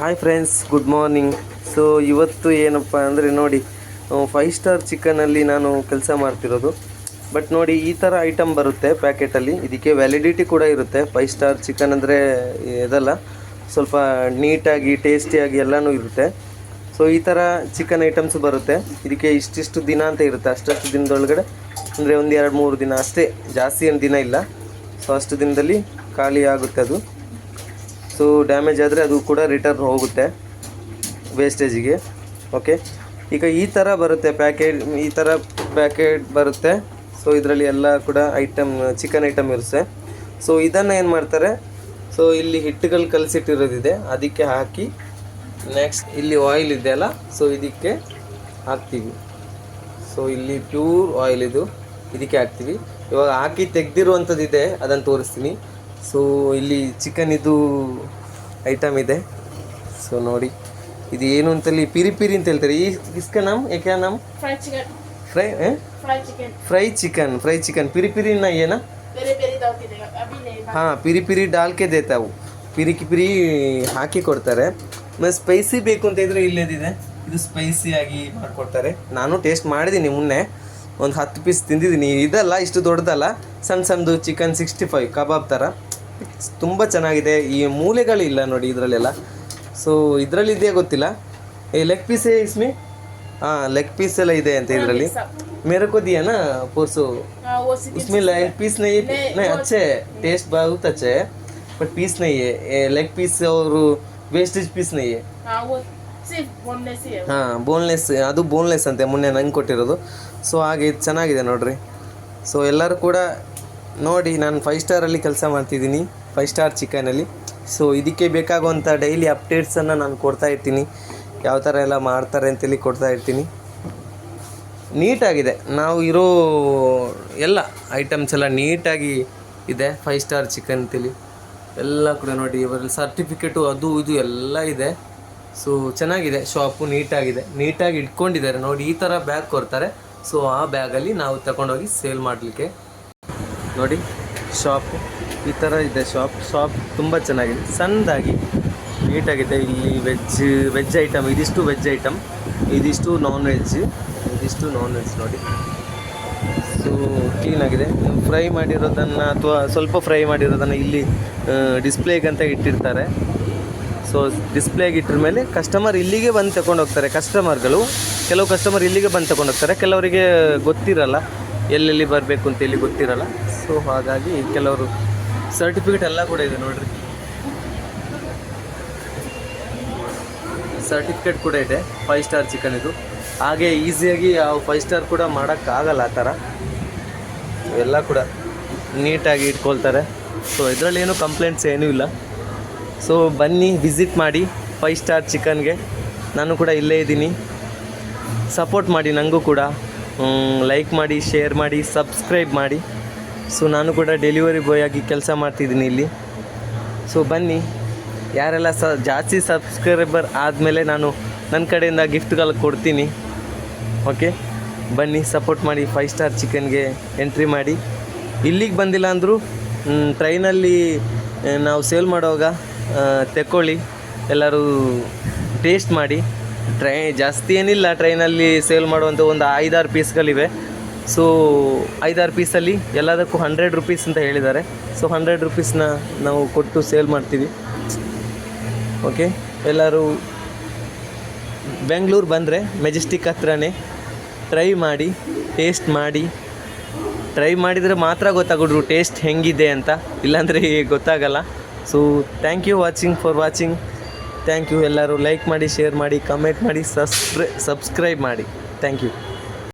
Hi friends, good morning. So ಇವತ್ತು ಏನಪ್ಪ ಅಂದರೆ ನೋಡಿ, 5 ಸ್ಟಾರ್ ಚಿಕನಲ್ಲಿ ನಾನು ಕೆಲಸ ಮಾಡ್ತಿರೋದು. ಬಟ್ ನೋಡಿ, ಈ ಥರ ಐಟಮ್ ಬರುತ್ತೆ ಪ್ಯಾಕೆಟಲ್ಲಿ. ಇದಕ್ಕೆ ವ್ಯಾಲಿಡಿಟಿ ಕೂಡ ಇರುತ್ತೆ. 5 ಸ್ಟಾರ್ ಚಿಕನ್ ಅಂದರೆ ಇದಲ್ಲ, ಸ್ವಲ್ಪ ನೀಟಾಗಿ ಟೇಸ್ಟಿಯಾಗಿ ಎಲ್ಲನೂ ಇರುತ್ತೆ. ಸೊ ಈ ಥರ ಚಿಕನ್ ಐಟಮ್ಸ್ ಬರುತ್ತೆ. ಇದಕ್ಕೆ ಇಷ್ಟಿಷ್ಟು ದಿನ ಅಂತ ಇರುತ್ತೆ. ಅಷ್ಟಷ್ಟು ದಿನದೊಳಗಡೆ ಅಂದರೆ ಒಂದು 2-3 ದಿನ ಅಷ್ಟೇ, ಜಾಸ್ತಿ ಏನು ದಿನ ಇಲ್ಲ. ಸೊ ಅಷ್ಟು ದಿನದಲ್ಲಿ ಖಾಲಿ ಆಗುತ್ತೆ ಅದು. ಸೊ ಡ್ಯಾಮೇಜ್ ಆದರೆ ಅದು ಕೂಡ ರಿಟರ್ನ್ ಹೋಗುತ್ತೆ ವೇಸ್ಟೇಜಿಗೆ. ಓಕೆ, ಈಗ ಈ ಥರ ಬರುತ್ತೆ ಈ ಥರ ಪ್ಯಾಕೆಟ್ ಬರುತ್ತೆ. ಸೊ ಇದರಲ್ಲಿ ಎಲ್ಲ ಕೂಡ ಚಿಕನ್ ಐಟಮ್ ಇರುತ್ತೆ. ಸೊ ಇದನ್ನು ಏನು ಮಾಡ್ತಾರೆ, ಸೊ ಇಲ್ಲಿ ಹಿಟ್ಟುಗಳು ಕಲಸಿಟ್ಟಿರೋದಿದೆ, ಅದಕ್ಕೆ ಹಾಕಿ ನೆಕ್ಸ್ಟ್ ಇಲ್ಲಿ ಆಯಿಲ್ ಇದೆ ಅಲ್ಲ, ಸೊ ಇದಕ್ಕೆ ಹಾಕ್ತೀವಿ. ಸೊ ಇಲ್ಲಿ ಪ್ಯೂರ್ ಆಯಿಲ್ ಇದಕ್ಕೆ ಹಾಕ್ತೀವಿ. ಇವಾಗ ಹಾಕಿ ತೆಗೆದಿರುವಂಥದ್ದಿದೆ, ಅದನ್ನು ತೋರಿಸ್ತೀನಿ. ಸೊ ಇಲ್ಲಿ ಚಿಕನ್ ಐಟಮ್ ಇದೆ. ಸೊ ನೋಡಿ, ಇದು ಏನು ಅಂತಲ್ಲಿ ಪಿರಿ ಅಂತ ಹೇಳ್ತಾರೆ. इसका नाम क्या नाम? फ्राई चिकन पिरी ना ये ना? हाँ, पिरी डाल के देता वो. ಪಿರಿ ಹಾಕಿ ಕೊಡ್ತಾರೆ. ಮತ್ತು ಸ್ಪೈಸಿ ಬೇಕು ಅಂತ ಇದ್ರೆ ಇಲ್ಲೇದಿದೆ, ಇದು ಸ್ಪೈಸಿಯಾಗಿ ಮಾಡಿಕೊಡ್ತಾರೆ. ನಾನು ಟೇಸ್ಟ್ ಮಾಡಿದ್ದೀನಿ ಮೊನ್ನೆ, ಒಂದು 10 ಪೀಸ್ ತಿಂದಿದ್ದೀನಿ. ಇದಲ್ಲ, ಇಷ್ಟು ದೊಡ್ಡದಲ್ಲ, ಸಣ್ಣದು ಚಿಕನ್ 65 ಕಬಾಬ್ ಥರ ತುಂಬ ಚೆನ್ನಾಗಿದೆ. ಈ ಮೂಲೆಗಳಿಲ್ಲ ನೋಡಿ ಇದರಲ್ಲೆಲ್ಲ. ಸೊ ಇದರಲ್ಲಿದೆಯಾ ಗೊತ್ತಿಲ್ಲ. ಈ ಲೆಗ್ ಪೀಸೇ ಇಸ್ಮಿ, ಹಾಂ ಲೆಗ್ ಪೀಸ್ ಎಲ್ಲ ಇದೆ ಅಂತ ಇದರಲ್ಲಿ. मेरे को दिया ना परसों, उसमें लेग पीस नहीं अच्छे, टेस्ट बहुत अच्छे है, बट पीस नहीं है. लेग पीस और वेस्टेज पीस नहीं है. ಹಾಂ, ಬೋನ್ಲೆಸ್, ಅದು ಬೋನ್ಲೆಸ್ ಅಂತೆ ಮೊನ್ನೆ ನಂಗೆ ಕೊಟ್ಟಿರೋದು. ಸೊ ಹಾಗೆ ಇದು ಚೆನ್ನಾಗಿದೆ ನೋಡ್ರಿ. ಸೊ ಎಲ್ಲರೂ ಕೂಡ ನೋಡಿ, ನಾನು 5 ಸ್ಟಾರಲ್ಲಿ ಕೆಲಸ ಮಾಡ್ತಿದ್ದೀನಿ, 5 ಸ್ಟಾರ್ ಚಿಕನಲ್ಲಿ. ಸೊ ಇದಕ್ಕೆ ಬೇಕಾಗುವಂಥ ಡೈಲಿ ಅಪ್ಡೇಟ್ಸನ್ನು ನಾನು ಕೊಡ್ತಾ ಇರ್ತೀನಿ, ಯಾವ ಥರ ಎಲ್ಲ ಮಾಡ್ತಾರೆ ಅಂತೇಳಿ ಕೊಡ್ತಾ ಇರ್ತೀನಿ. ನೀಟಾಗಿದೆ, ನಾವು ಇರೋ ಎಲ್ಲ ಐಟಮ್ಸ್ ಎಲ್ಲ ನೀಟಾಗಿ ಇದೆ 5 ಸ್ಟಾರ್ ಚಿಕನ್ ಅಂತೇಳಿ. ಎಲ್ಲ ಕೂಡ ನೋಡಿ, ಇವರಲ್ಲಿ ಸರ್ಟಿಫಿಕೇಟು ಅದು ಇದು ಎಲ್ಲ ಇದೆ. ಸೊ ಚೆನ್ನಾಗಿದೆ ಶಾಪು, ನೀಟಾಗಿ ಇಟ್ಕೊಂಡಿದ್ದಾರೆ ನೋಡಿ. ಈ ಥರ ಬ್ಯಾಗ್ ಕೊಡ್ತಾರೆ. ಸೊ ಆ ಬ್ಯಾಗಲ್ಲಿ ನಾವು ತಗೊಂಡೋಗಿ ಸೇಲ್ ಮಾಡಲಿಕ್ಕೆ. ನೋಡಿ ಶಾಪು ಈ ಥರ ಇದೆ. ಶಾಪ್ ತುಂಬ ಚೆನ್ನಾಗಿದೆ, ಸಣ್ಣದಾಗಿ ನೀಟಾಗಿದೆ. ಇಲ್ಲಿ ವೆಜ್ ಐಟಮ್, ಇದಿಷ್ಟು ವೆಜ್ ಐಟಮ್, ಇದಿಷ್ಟು ನಾನ್ ವೆಜ್ ನೋಡಿ. ಸೊ ಕ್ಲೀನಾಗಿದೆ. ಫ್ರೈ ಮಾಡಿರೋದನ್ನು ಅಥವಾ ಸ್ವಲ್ಪ ಫ್ರೈ ಮಾಡಿರೋದನ್ನು ಇಲ್ಲಿ ಡಿಸ್ಪ್ಲೇಗಂತ ಇಟ್ಟಿರ್ತಾರೆ. ಸೊ ಡಿಸ್ಪ್ಲೇಗೆ ಇಟ್ಟಿರ ಮೇಲೆ ಕಸ್ಟಮರ್ ಇಲ್ಲಿಗೆ ಬಂದು ತಗೊಂಡು ಹೋಗ್ತಾರೆ. ಕೆಲವು ಕಸ್ಟಮರ್ ಇಲ್ಲಿಗೆ ಬಂದು ತಗೊಂಡು ಹೋಗ್ತಾರೆ, ಕೆಲವರಿಗೆ ಗೊತ್ತಿರಲ್ಲ, ಎಲ್ಲೆಲ್ಲಿ ಬರಬೇಕು ಅಂತೇಳಿ ಗೊತ್ತಿರಲ್ಲ. ಸೊ ಹಾಗಾಗಿ ಕೆಲವರು ಸರ್ಟಿಫಿಕೇಟ್ ಎಲ್ಲ ಕೂಡ ಇದೆ ನೋಡ್ರಿ, ಸರ್ಟಿಫಿಕೇಟ್ ಕೂಡ ಇದೆ 5 ಸ್ಟಾರ್ ಚಿಕನ್ ಇದು. ಹಾಗೆ ಈಸಿಯಾಗಿ ಯಾವ 5 ಸ್ಟಾರ್ ಕೂಡ ಮಾಡೋಕ್ಕಾಗಲ್ಲ ಆ ಥರ. ಎಲ್ಲ ಕೂಡ ನೀಟಾಗಿ ಇಟ್ಕೊಳ್ತಾರೆ. ಸೊ ಇದರಲ್ಲಿ ಏನೂ ಕಂಪ್ಲೇಂಟ್ಸ್ ಏನೂ ಇಲ್ಲ. ಸೊ ಬನ್ನಿ, ವಿಸಿಟ್ ಮಾಡಿ 5 ಸ್ಟಾರ್ ಚಿಕನ್ಗೆ. ನಾನು ಕೂಡ ಇಲ್ಲೇ ಇದ್ದೀನಿ, ಸಪೋರ್ಟ್ ಮಾಡಿ, ನನಗೂ ಕೂಡ ಲೈಕ್ ಮಾಡಿ, ಶೇರ್ ಮಾಡಿ, ಸಬ್ಸ್ಕ್ರೈಬ್ ಮಾಡಿ. ಸೊ ನಾನು ಕೂಡ ಡೆಲಿವರಿ ಬಾಯ್ ಆಗಿ ಕೆಲಸ ಮಾಡ್ತಿದ್ದೀನಿ ಇಲ್ಲಿ. ಸೊ ಬನ್ನಿ, ಯಾರೆಲ್ಲ ಜಾಸ್ತಿ ಸಬ್ಸ್ಕ್ರೈಬರ್ ಆದಮೇಲೆ ನಾನು ನನ್ನ ಕಡೆಯಿಂದ ಗಿಫ್ಟ್ಗಳು ಕೊಡ್ತೀನಿ. ಓಕೆ, ಬನ್ನಿ, ಸಪೋರ್ಟ್ ಮಾಡಿ, 5 ಸ್ಟಾರ್ ಚಿಕನ್ಗೆ ಎಂಟ್ರಿ ಮಾಡಿ. ಇಲ್ಲಿಗೆ ಬಂದಿಲ್ಲ ಅಂದರೂ ಟ್ರೈನಲ್ಲಿ ನಾವು ಸೇಲ್ ಮಾಡುವಾಗ ತೆಕ್ಕೊಳ್ಳಿ, ಎಲ್ಲರೂ ಟೇಸ್ಟ್ ಮಾಡಿ. ಜಾಸ್ತಿ ಏನಿಲ್ಲ, ಟ್ರೈನಲ್ಲಿ ಸೇಲ್ ಮಾಡುವಂಥ ಒಂದು 5-6 ಪೀಸ್ಗಳಿವೆ. ಸೊ 5-6 ಪೀಸಲ್ಲಿ ಎಲ್ಲದಕ್ಕೂ 100 ರೂಪೀಸ್ ಅಂತ ಹೇಳಿದ್ದಾರೆ. ಸೊ 100 ರೂಪೀಸ್ನ ನಾವು ಕೊಟ್ಟು ಸೇಲ್ ಮಾಡ್ತೀವಿ. ಓಕೆ, ಎಲ್ಲರೂ ಬೆಂಗಳೂರು ಬಂದರೆ ಮೆಜೆಸ್ಟಿಕ್ ಹತ್ರನೇ ಟ್ರೈ ಮಾಡಿ, ಟೇಸ್ಟ್ ಮಾಡಿ. ಟ್ರೈ ಮಾಡಿದರೆ ಮಾತ್ರ ಗೊತ್ತಾಗೋದು ಟೇಸ್ಟ್ ಹೆಂಗಿದೆ ಅಂತ, ಇಲ್ಲಾಂದರೆ ಗೊತ್ತಾಗಲ್ಲ. So thank you for watching. Thank you. ಎಲ್ಲರೂ ಲೈಕ್ ಮಾಡಿ, ಶೇರ್ ಮಾಡಿ, ಕಮೆಂಟ್ ಮಾಡಿ, ಸಬ್ಸ್ಕ್ರೈಬ್ ಮಾಡಿ. Thank you.